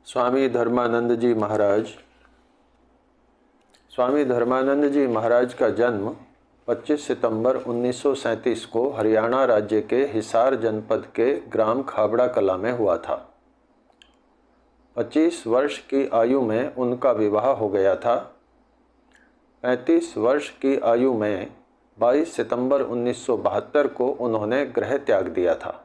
स्वामी धर्मानंद जी महाराज। स्वामी धर्मानंद जी महाराज का जन्म 25 सितंबर 1937 को हरियाणा राज्य के हिसार जनपद के ग्राम खाबड़ा कला में हुआ था। 25 वर्ष की आयु में उनका विवाह हो गया था। 35 वर्ष की आयु में 22 सितंबर 1972 को उन्होंने गृह त्याग दिया था।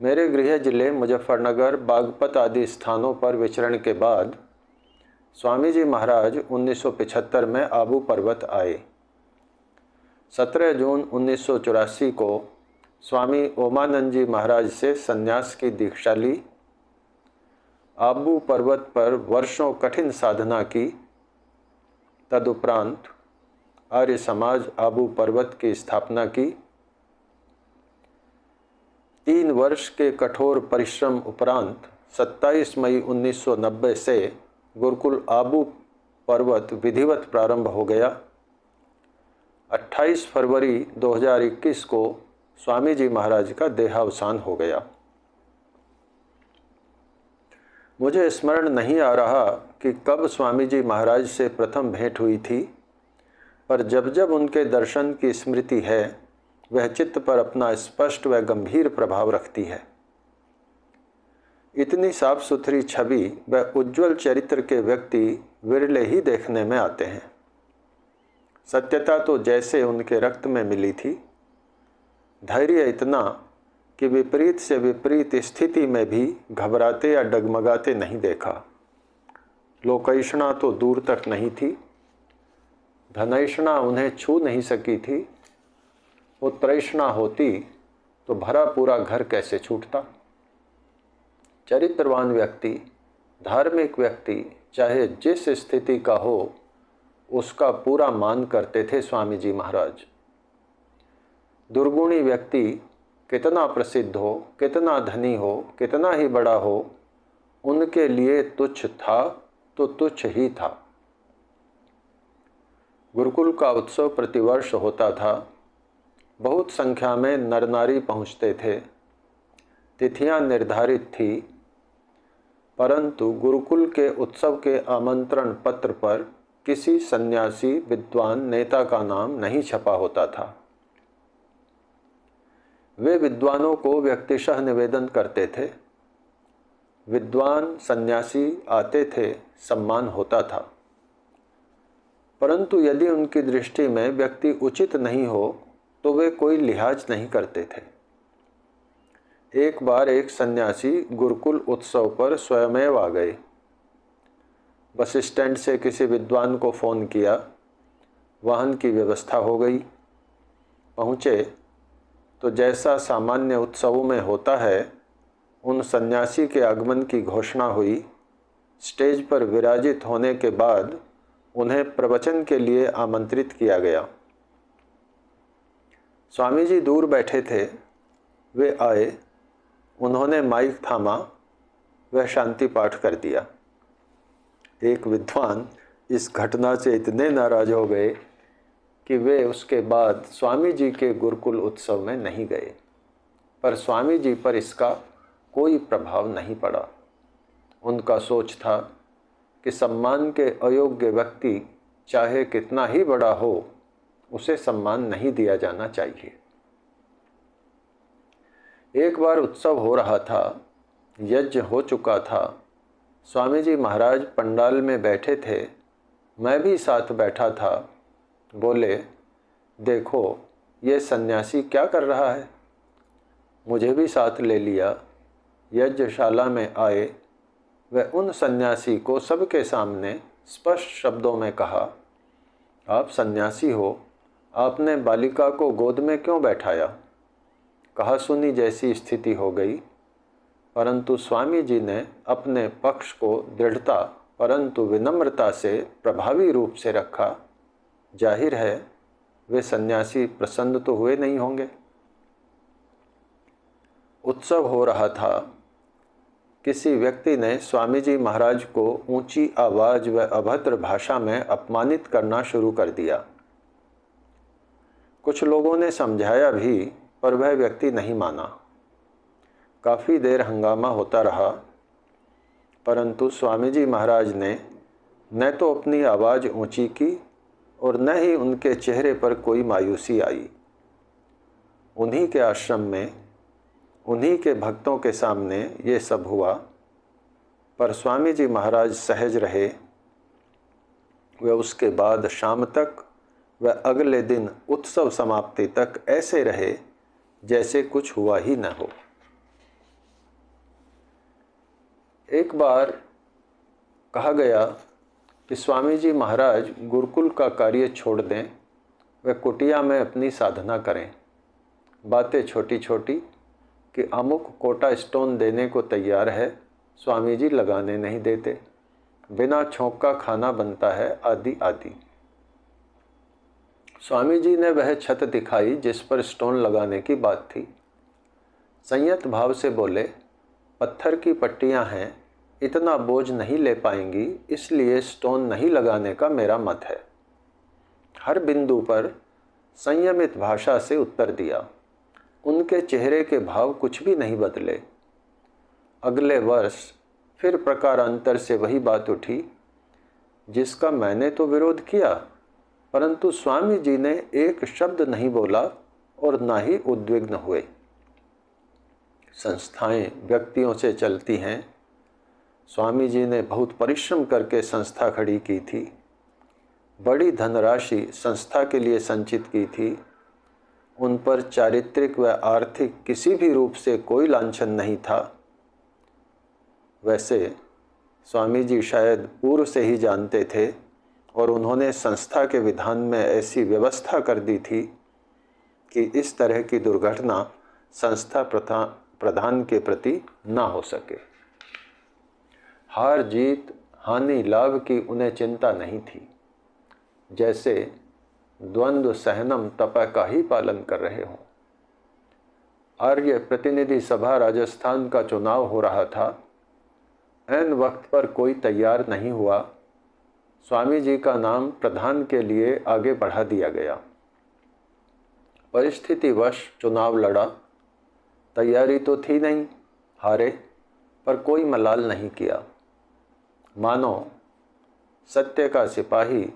मेरे गृह जिले मुजफ्फरनगर, बागपत आदि स्थानों पर विचरण के बाद स्वामी जी महाराज 1975 में आबू पर्वत आए। 17 जून 1984 को स्वामी ओमानंद जी महाराज से संन्यास की दीक्षा ली। आबू पर्वत पर वर्षों कठिन साधना की। तदुपरांत आर्य समाज आबू पर्वत की स्थापना की। 3 वर्ष के कठोर परिश्रम उपरांत 27 मई 1990 से गुरुकुल आबू पर्वत विधिवत प्रारंभ हो गया। 28 फरवरी 2021 को स्वामी जी महाराज का देहावसान हो गया। मुझे स्मरण नहीं आ रहा कि कब स्वामी जी महाराज से प्रथम भेंट हुई थी, पर जब जब उनके दर्शन की स्मृति है वह चित्त पर अपना स्पष्ट व गंभीर प्रभाव रखती है। इतनी साफ सुथरी छवि व उज्ज्वल चरित्र के व्यक्ति विरले ही देखने में आते हैं। सत्यता तो जैसे उनके रक्त में मिली थी, धैर्य इतना कि विपरीत से विपरीत स्थिति में भी घबराते या डगमगाते नहीं देखा। लोकैषणा तो दूर तक नहीं थी, धनैषणा उन्हें छू नहीं सकी थी। पुत्रैषणा होती तो भरा पूरा घर कैसे छूटता। चरित्रवान व्यक्ति, धार्मिक व्यक्ति चाहे जिस स्थिति का हो उसका पूरा मान करते थे स्वामी जी महाराज। दुर्गुणी व्यक्ति कितना प्रसिद्ध हो, कितना धनी हो, कितना ही बड़ा हो, उनके लिए तुच्छ था तो तुच्छ ही था। गुरुकुल का उत्सव प्रतिवर्ष होता था। बहुत संख्या में नर नारी पहुँचते थे। तिथियां निर्धारित थी, परंतु गुरुकुल के उत्सव के आमंत्रण पत्र पर किसी सन्यासी विद्वान नेता का नाम नहीं छपा होता था। वे विद्वानों को व्यक्तिशः निवेदन करते थे। विद्वान सन्यासी आते थे, सम्मान होता था, परंतु यदि उनकी दृष्टि में व्यक्ति उचित नहीं हो तो वे कोई लिहाज नहीं करते थे। एक बार एक सन्यासी गुरुकुल उत्सव पर स्वयमेव आ गए। बस स्टैंड से किसी विद्वान को फ़ोन किया, वाहन की व्यवस्था हो गई। पहुँचे तो जैसा सामान्य उत्सवों में होता है, उन सन्यासी के आगमन की घोषणा हुई। स्टेज पर विराजित होने के बाद उन्हें प्रवचन के लिए आमंत्रित किया गया। स्वामी जी दूर बैठे थे, वे आए। उन्होंने माइक थामा, वह शांति पाठ कर दिया। एक विद्वान इस घटना से इतने नाराज हो गए कि वे उसके बाद स्वामी जी के गुरुकुल उत्सव में नहीं गए, पर स्वामी जी पर इसका कोई प्रभाव नहीं पड़ा। उनका सोच था कि सम्मान के अयोग्य व्यक्ति चाहे कितना ही बड़ा हो, उसे सम्मान नहीं दिया जाना चाहिए। एक बार उत्सव हो रहा था, यज्ञ हो चुका था। स्वामी जी महाराज पंडाल में बैठे थे, मैं भी साथ बैठा था। बोले, देखो ये सन्यासी क्या कर रहा है। मुझे भी साथ ले लिया। यज्ञशाला में आए। वह उन सन्यासी को सबके सामने स्पष्ट शब्दों में कहा, आप सन्यासी हो, आपने बालिका को गोद में क्यों बैठाया। कहा सुनी जैसी स्थिति हो गई, परंतु स्वामी जी ने अपने पक्ष को दृढ़ता परंतु विनम्रता से प्रभावी रूप से रखा। जाहिर है वे सन्यासी प्रसन्न तो हुए नहीं होंगे। उत्सव हो रहा था। किसी व्यक्ति ने स्वामी जी महाराज को ऊंची आवाज़ व अभद्र भाषा में अपमानित करना शुरू कर दिया। कुछ लोगों ने समझाया भी, पर वह व्यक्ति नहीं माना। काफ़ी देर हंगामा होता रहा। परंतु स्वामी जी महाराज ने न तो अपनी आवाज़ ऊंची की और न ही उनके चेहरे पर कोई मायूसी आई। उन्हीं के आश्रम में उन्हीं के भक्तों के सामने ये सब हुआ, पर स्वामी जी महाराज सहज रहे। वे उसके बाद शाम तक व अगले दिन उत्सव समाप्ति तक ऐसे रहे जैसे कुछ हुआ ही न हो। एक बार कहा गया कि स्वामी जी महाराज गुरुकुल का कार्य छोड़ दें, वे कुटिया में अपनी साधना करें। बातें छोटी छोटी कि अमुक कोटा स्टोन देने को तैयार है, स्वामी जी लगाने नहीं देते, बिना छोंक का खाना बनता है, आदि आदि। स्वामी जी ने वह छत दिखाई जिस पर स्टोन लगाने की बात थी। संयत भाव से बोले, पत्थर की पट्टियां हैं, इतना बोझ नहीं ले पाएंगी, इसलिए स्टोन नहीं लगाने का मेरा मत है। हर बिंदु पर संयमित भाषा से उत्तर दिया। उनके चेहरे के भाव कुछ भी नहीं बदले। अगले वर्ष फिर प्रकारांतर से वही बात उठी जिसका मैंने तो विरोध किया, परंतु स्वामी जी ने एक शब्द नहीं बोला और ना ही उद्विग्न हुए। संस्थाएं व्यक्तियों से चलती हैं। स्वामी जी ने बहुत परिश्रम करके संस्था खड़ी की थी, बड़ी धनराशि संस्था के लिए संचित की थी। उन पर चारित्रिक व आर्थिक किसी भी रूप से कोई लांछन नहीं था। वैसे स्वामी जी शायद पूर्व से ही जानते थे और उन्होंने संस्था के विधान में ऐसी व्यवस्था कर दी थी कि इस तरह की दुर्घटना संस्था प्रधान के प्रति ना हो सके। हार जीत हानि लाभ की उन्हें चिंता नहीं थी, जैसे द्वंद्व सहनम तप का ही पालन कर रहे हों। आर्य प्रतिनिधि सभा राजस्थान का चुनाव हो रहा था। ऐन वक्त पर कोई तैयार नहीं हुआ। स्वामी जी का नाम प्रधान के लिए आगे बढ़ा दिया गया। परिस्थितिवश चुनाव लड़ा। तैयारी तो थी नहीं, हारे, पर कोई मलाल नहीं किया। मानो सत्य का सिपाही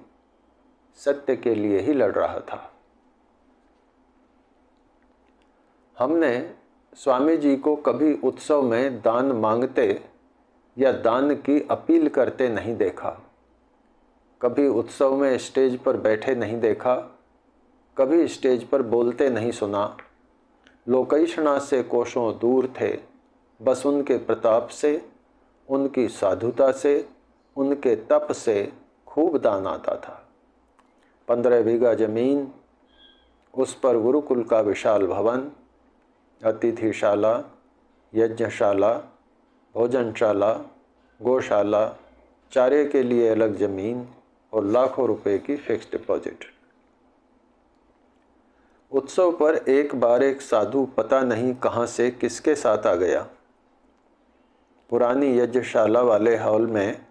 सत्य के लिए ही लड़ रहा था। हमने स्वामी जी को कभी उत्सव में दान मांगते या दान की अपील करते नहीं देखा। कभी उत्सव में स्टेज पर बैठे नहीं देखा, कभी स्टेज पर बोलते नहीं सुना। लोकैषणा से कोसों दूर थे, बस उनके प्रताप से, उनकी साधुता से, उनके तप से खूब दान आता था। 15 बीघा जमीन, उस पर गुरुकुल का विशाल भवन, अतिथिशाला, यज्ञशाला, भोजनशाला, गौशाला, चारे के लिए अलग जमीन और लाखों रुपए की फिक्स डिपॉजिट। उत्सव पर एक बार एक साधु पता नहीं कहाँ से किसके साथ आ गया। पुरानी यज्ञशाला वाले हॉल में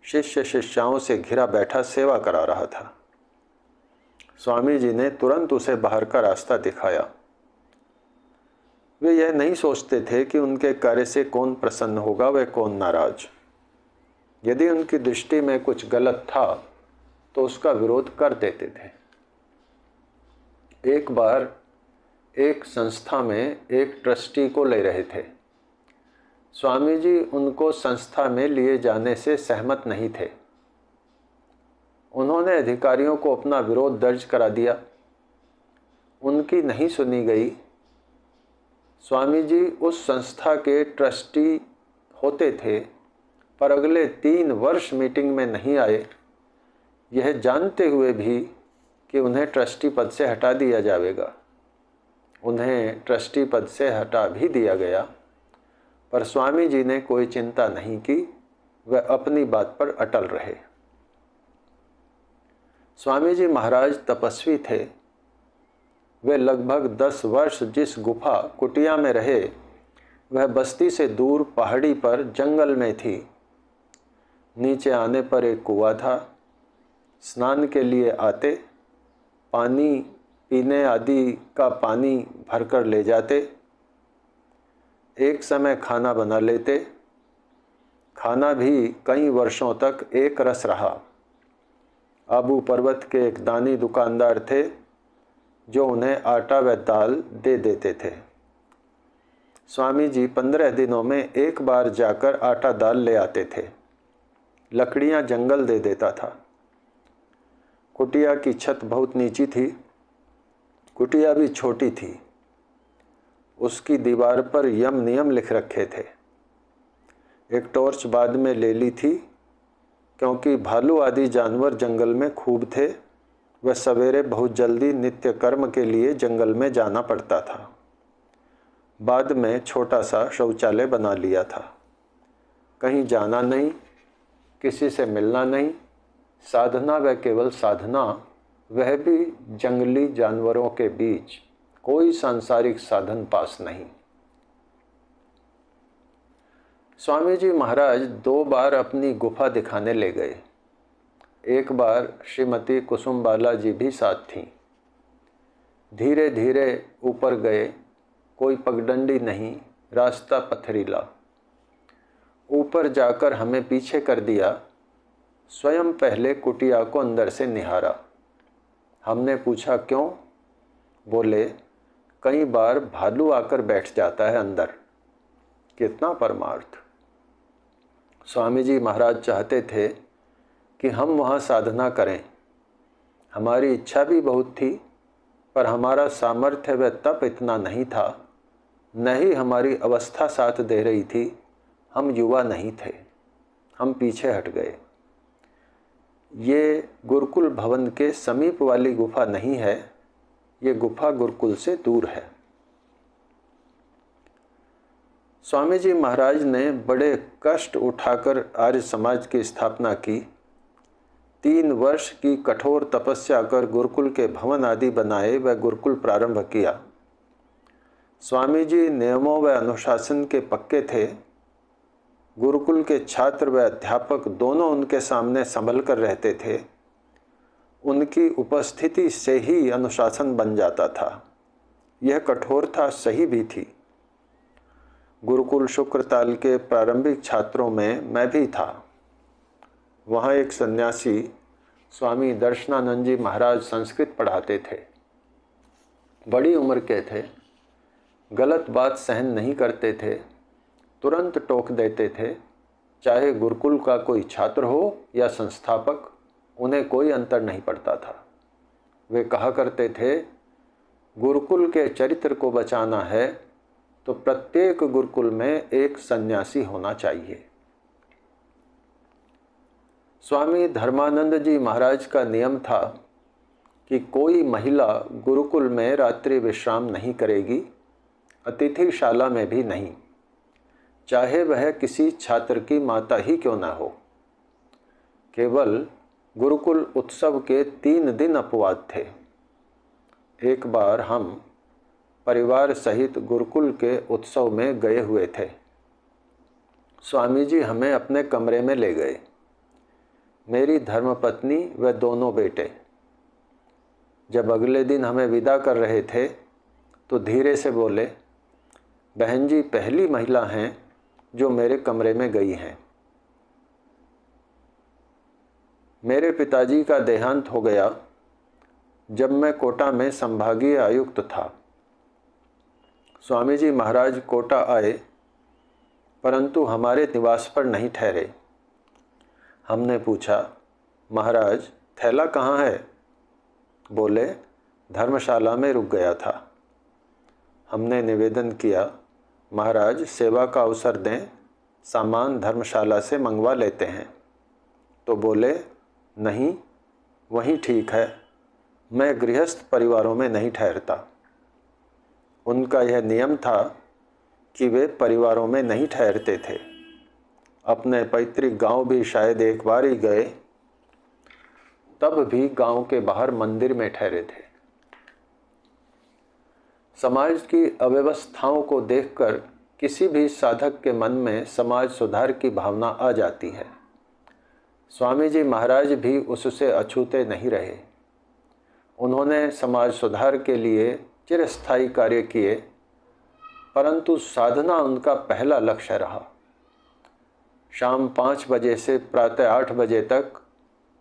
शिष्य शिष्याओं से घिरा बैठा सेवा करा रहा था। स्वामी जी ने तुरंत उसे बाहर का रास्ता दिखाया। वे यह नहीं सोचते थे कि उनके कार्य से कौन प्रसन्न होगा व कौन नाराज। यदि उनकी दृष्टि में कुछ गलत था तो उसका विरोध कर देते थे। एक बार एक संस्था में एक ट्रस्टी को ले रहे थे। स्वामी जी उनको संस्था में लिए जाने से सहमत नहीं थे। उन्होंने अधिकारियों को अपना विरोध दर्ज करा दिया। उनकी नहीं सुनी गई। स्वामी जी उस संस्था के ट्रस्टी होते थे, पर अगले 3 वर्ष मीटिंग में नहीं आए, यह जानते हुए भी कि उन्हें ट्रस्टी पद से हटा दिया जाएगा। उन्हें ट्रस्टी पद से हटा भी दिया गया, पर स्वामी जी ने कोई चिंता नहीं की। वह अपनी बात पर अटल रहे। स्वामी जी महाराज तपस्वी थे। वे लगभग 10 वर्ष जिस गुफा कुटिया में रहे, वह बस्ती से दूर पहाड़ी पर जंगल में थी। नीचे आने पर एक कुआं था। स्नान के लिए आते, पानी पीने आदि का पानी भरकर ले जाते। एक समय खाना बना लेते। खाना भी कई वर्षों तक एक रस रहा। आबू पर्वत के एक दानी दुकानदार थे जो उन्हें आटा व दाल दे देते थे। स्वामी जी 15 दिनों में एक बार जाकर आटा दाल ले आते थे। लकड़ियां जंगल दे देता था। कुटिया की छत बहुत नीची थी। कुटिया भी छोटी थी। उसकी दीवार पर यम नियम लिख रखे थे। एक टॉर्च बाद में ले ली थी, क्योंकि भालू आदि जानवर जंगल में खूब थे। वह सवेरे बहुत जल्दी नित्य कर्म के लिए जंगल में जाना पड़ता था। बाद में छोटा सा शौचालय बना लिया था। कहीं जाना नहीं, किसी से मिलना नहीं, साधना व केवल साधना, वह भी जंगली जानवरों के बीच, कोई सांसारिक साधन पास नहीं। स्वामी जी महाराज 2 बार अपनी गुफा दिखाने ले गए। एक बार श्रीमती कुसुमबाला जी भी साथ थीं। धीरे धीरे ऊपर गए। कोई पगडंडी नहीं, रास्ता पथरीला। ऊपर जाकर हमें पीछे कर दिया। स्वयं पहले कुटिया को अंदर से निहारा। हमने पूछा क्यों? बोले कई बार भालू आकर बैठ जाता है अंदर। कितना परमार्थ। स्वामी जी महाराज चाहते थे कि हम वहाँ साधना करें। हमारी इच्छा भी बहुत थी, पर हमारा सामर्थ्य व तप इतना नहीं था, न ही हमारी अवस्था साथ दे रही थी। हम युवा नहीं थे, हम पीछे हट गए। ये गुरुकुल भवन के समीप वाली गुफा नहीं है, ये गुफा गुरुकुल से दूर है। स्वामी जी महाराज ने बड़े कष्ट उठाकर आर्य समाज की स्थापना की। 3 वर्ष की कठोर तपस्या कर गुरुकुल के भवन आदि बनाए व गुरुकुल प्रारंभ किया। स्वामी जी नियमों व अनुशासन के पक्के थे। गुरुकुल के छात्र व अध्यापक दोनों उनके सामने संभल कर रहते थे। उनकी उपस्थिति से ही अनुशासन बन जाता था। यह कठोरता सही भी थी। गुरुकुल शुक्रताल के प्रारंभिक छात्रों में मैं भी था। वहाँ एक सन्यासी स्वामी दर्शनानंद जी महाराज संस्कृत पढ़ाते थे। बड़ी उम्र के थे, गलत बात सहन नहीं करते थे, तुरंत टोक देते थे। चाहे गुरुकुल का कोई छात्र हो या संस्थापक, उन्हें कोई अंतर नहीं पड़ता था। वे कहा करते थे, गुरुकुल के चरित्र को बचाना है तो प्रत्येक गुरुकुल में एक सन्यासी होना चाहिए। स्वामी धर्मानंद जी महाराज का नियम था कि कोई महिला गुरुकुल में रात्रि विश्राम नहीं करेगी, अतिथिशाला में भी नहीं, चाहे वह किसी छात्र की माता ही क्यों न हो। केवल गुरुकुल उत्सव के 3 दिन अपवाद थे। एक बार हम परिवार सहित गुरुकुल के उत्सव में गए हुए थे। स्वामी जी हमें अपने कमरे में ले गए। मेरी धर्मपत्नी व दोनों बेटे। जब अगले दिन हमें विदा कर रहे थे तो धीरे से बोले, बहन जी पहली महिला हैं जो मेरे कमरे में गई हैं। मेरे पिताजी का देहांत हो गया जब मैं कोटा में संभागीय आयुक्त था। स्वामी जी महाराज कोटा आए, परंतु हमारे निवास पर नहीं ठहरे। हमने पूछा, महाराज थैला कहाँ है? बोले, धर्मशाला में रुक गया था। हमने निवेदन किया, महाराज सेवा का अवसर दें, सामान धर्मशाला से मंगवा लेते हैं। तो बोले, नहीं वहीं ठीक है, मैं गृहस्थ परिवारों में नहीं ठहरता। उनका यह नियम था कि वे परिवारों में नहीं ठहरते थे। अपने पैतृक गांव भी शायद एक बार ही गए, तब भी गांव के बाहर मंदिर में ठहरे थे। समाज की अव्यवस्थाओं को देखकर किसी भी साधक के मन में समाज सुधार की भावना आ जाती है। स्वामी जी महाराज भी उससे अछूते नहीं रहे। उन्होंने समाज सुधार के लिए चिरस्थायी कार्य किए, परंतु साधना उनका पहला लक्ष्य रहा। शाम 5 बजे से प्रातः 8 बजे तक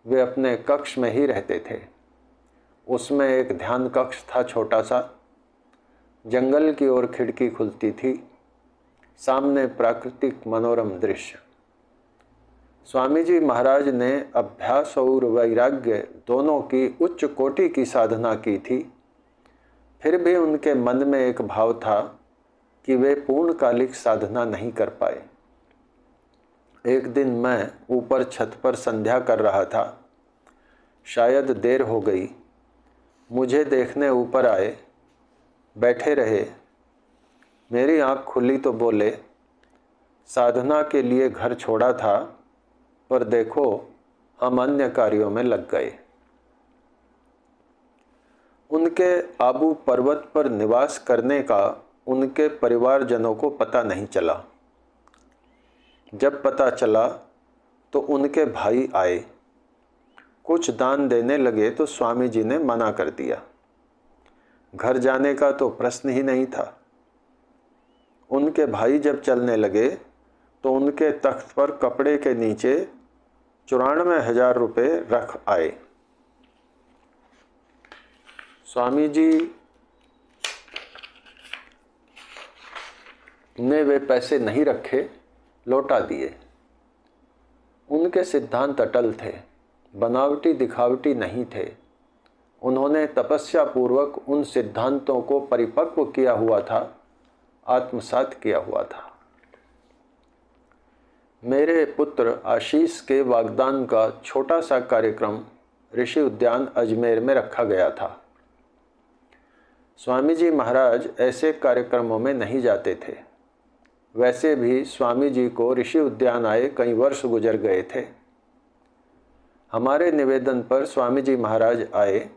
वे अपने कक्ष में ही रहते थे। उसमें एक ध्यान कक्ष था, छोटा सा। जंगल की ओर खिड़की खुलती थी, सामने प्राकृतिक मनोरम दृश्य। स्वामी जी महाराज ने अभ्यास और वैराग्य दोनों की उच्च कोटि की साधना की थी। फिर भी उनके मन में एक भाव था कि वे पूर्णकालिक साधना नहीं कर पाए। एक दिन मैं ऊपर छत पर संध्या कर रहा था। शायद देर हो गई। मुझे देखने ऊपर आए, बैठे रहे। मेरी आंख खुली तो बोले, साधना के लिए घर छोड़ा था, पर देखो हम अन्य कार्यों में लग गए। उनके आबू पर्वत पर निवास करने का उनके परिवारजनों को पता नहीं चला। जब पता चला तो उनके भाई आए। कुछ दान देने लगे तो स्वामी जी ने मना कर दिया। घर जाने का तो प्रश्न ही नहीं था। उनके भाई जब चलने लगे तो उनके तख्त पर कपड़े के नीचे 94,000 रुपये रख आए। स्वामी जी ने वे पैसे नहीं रखे, लौटा दिए। उनके सिद्धांत अटल थे, बनावटी दिखावटी नहीं थे। उन्होंने तपस्या पूर्वक उन सिद्धांतों को परिपक्व किया हुआ था, आत्मसात किया हुआ था। मेरे पुत्र आशीष के वागदान का छोटा सा कार्यक्रम ऋषि उद्यान अजमेर में रखा गया था। स्वामी जी महाराज ऐसे कार्यक्रमों में नहीं जाते थे। वैसे भी स्वामी जी को ऋषि उद्यान आए कई वर्ष गुजर गए थे। हमारे निवेदन पर स्वामी जी महाराज आए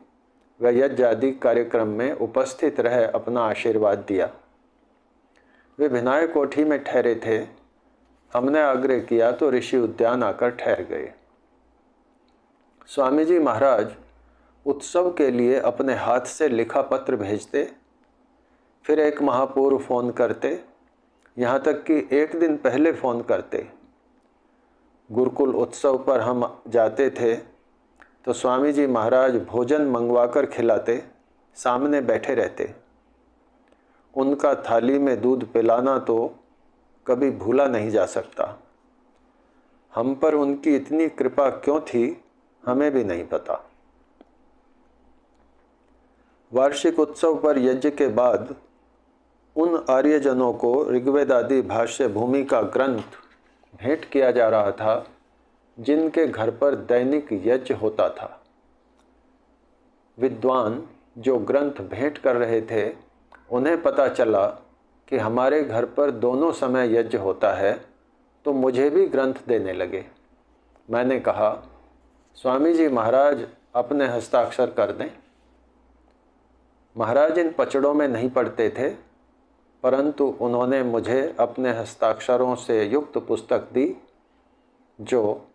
व यज्ञ आदि कार्यक्रम में उपस्थित रह अपना आशीर्वाद दिया। वे भिनाय कोठी में ठहरे थे। हमने आग्रह किया तो ऋषि उद्यान आकर ठहर गए। स्वामी जी महाराज उत्सव के लिए अपने हाथ से लिखा पत्र भेजते, फिर एक माह पूर्व फ़ोन करते, यहाँ तक कि एक दिन पहले फ़ोन करते। गुरुकुल उत्सव पर हम जाते थे तो स्वामी जी महाराज भोजन मंगवाकर खिलाते, सामने बैठे रहते। उनका थाली में दूध पिलाना तो कभी भूला नहीं जा सकता। हम पर उनकी इतनी कृपा क्यों थी, हमें भी नहीं पता। वार्षिक उत्सव पर यज्ञ के बाद उन आर्यजनों को ऋग्वेद आदि भाष्य भूमि का ग्रंथ भेंट किया जा रहा था, जिनके घर पर दैनिक यज्ञ होता था। विद्वान जो ग्रंथ भेंट कर रहे थे, उन्हें पता चला कि हमारे घर पर दोनों समय यज्ञ होता है, तो मुझे भी ग्रंथ देने लगे। मैंने कहा, स्वामी जी महाराज अपने हस्ताक्षर कर दें। महाराज इन पचड़ों में नहीं पढ़ते थे, परंतु उन्होंने मुझे अपने हस्ताक्षरों से युक्त पुस्तक दी, जो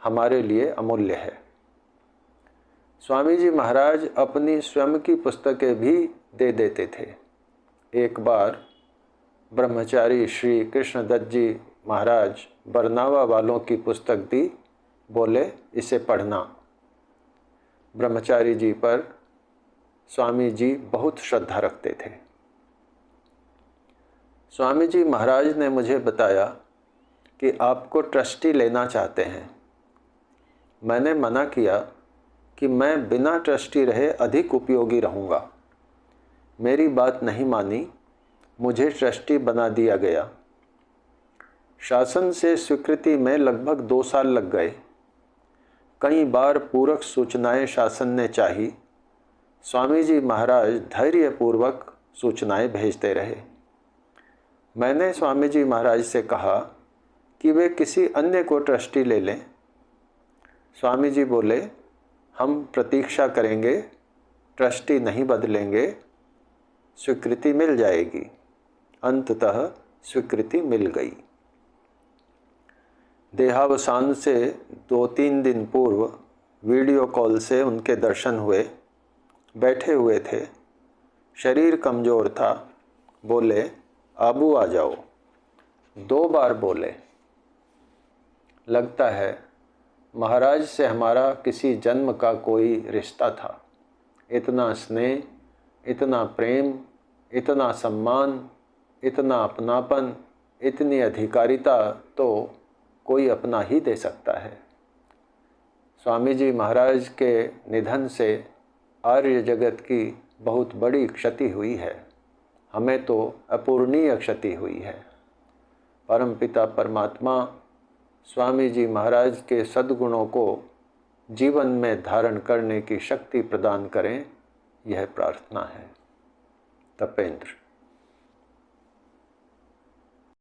हमारे लिए अमूल्य है। स्वामी जी महाराज अपनी स्वयं की पुस्तकें भी दे देते थे। एक बार ब्रह्मचारी श्री कृष्णदत्त जी महाराज बरनावा वालों की पुस्तक दी, बोले इसे पढ़ना। ब्रह्मचारी जी पर स्वामी जी बहुत श्रद्धा रखते थे। स्वामी जी महाराज ने मुझे बताया कि आपको ट्रस्टी लेना चाहते हैं। मैंने मना किया कि मैं बिना ट्रस्टी रहे अधिक उपयोगी रहूँगा। मेरी बात नहीं मानी, मुझे ट्रस्टी बना दिया गया। शासन से स्वीकृति में लगभग 2 साल लग गए। कई बार पूरक सूचनाएं शासन ने चाही। स्वामी जी महाराज धैर्यपूर्वक सूचनाएं भेजते रहे। मैंने स्वामी जी महाराज से कहा कि वे किसी अन्य को ट्रस्टी ले लें। स्वामी जी बोले, हम प्रतीक्षा करेंगे, ट्रस्टी नहीं बदलेंगे, स्वीकृति मिल जाएगी। अंततः स्वीकृति मिल गई। देहावसान से 2-3 दिन पूर्व वीडियो कॉल से उनके दर्शन हुए। बैठे हुए थे, शरीर कमज़ोर था। बोले, आबू आ जाओ। 2 बार बोले। लगता है महाराज से हमारा किसी जन्म का कोई रिश्ता था। इतना स्नेह, इतना प्रेम, इतना सम्मान, इतना अपनापन, इतनी अधिकारिता तो कोई अपना ही दे सकता है। स्वामी जी महाराज के निधन से आर्य जगत की बहुत बड़ी क्षति हुई है। हमें तो अपूर्णीय क्षति हुई है। परमपिता परमात्मा स्वामी जी महाराज के सद्गुणों को जीवन में धारण करने की शक्ति प्रदान करें, यह प्रार्थना है। तपेंद्र।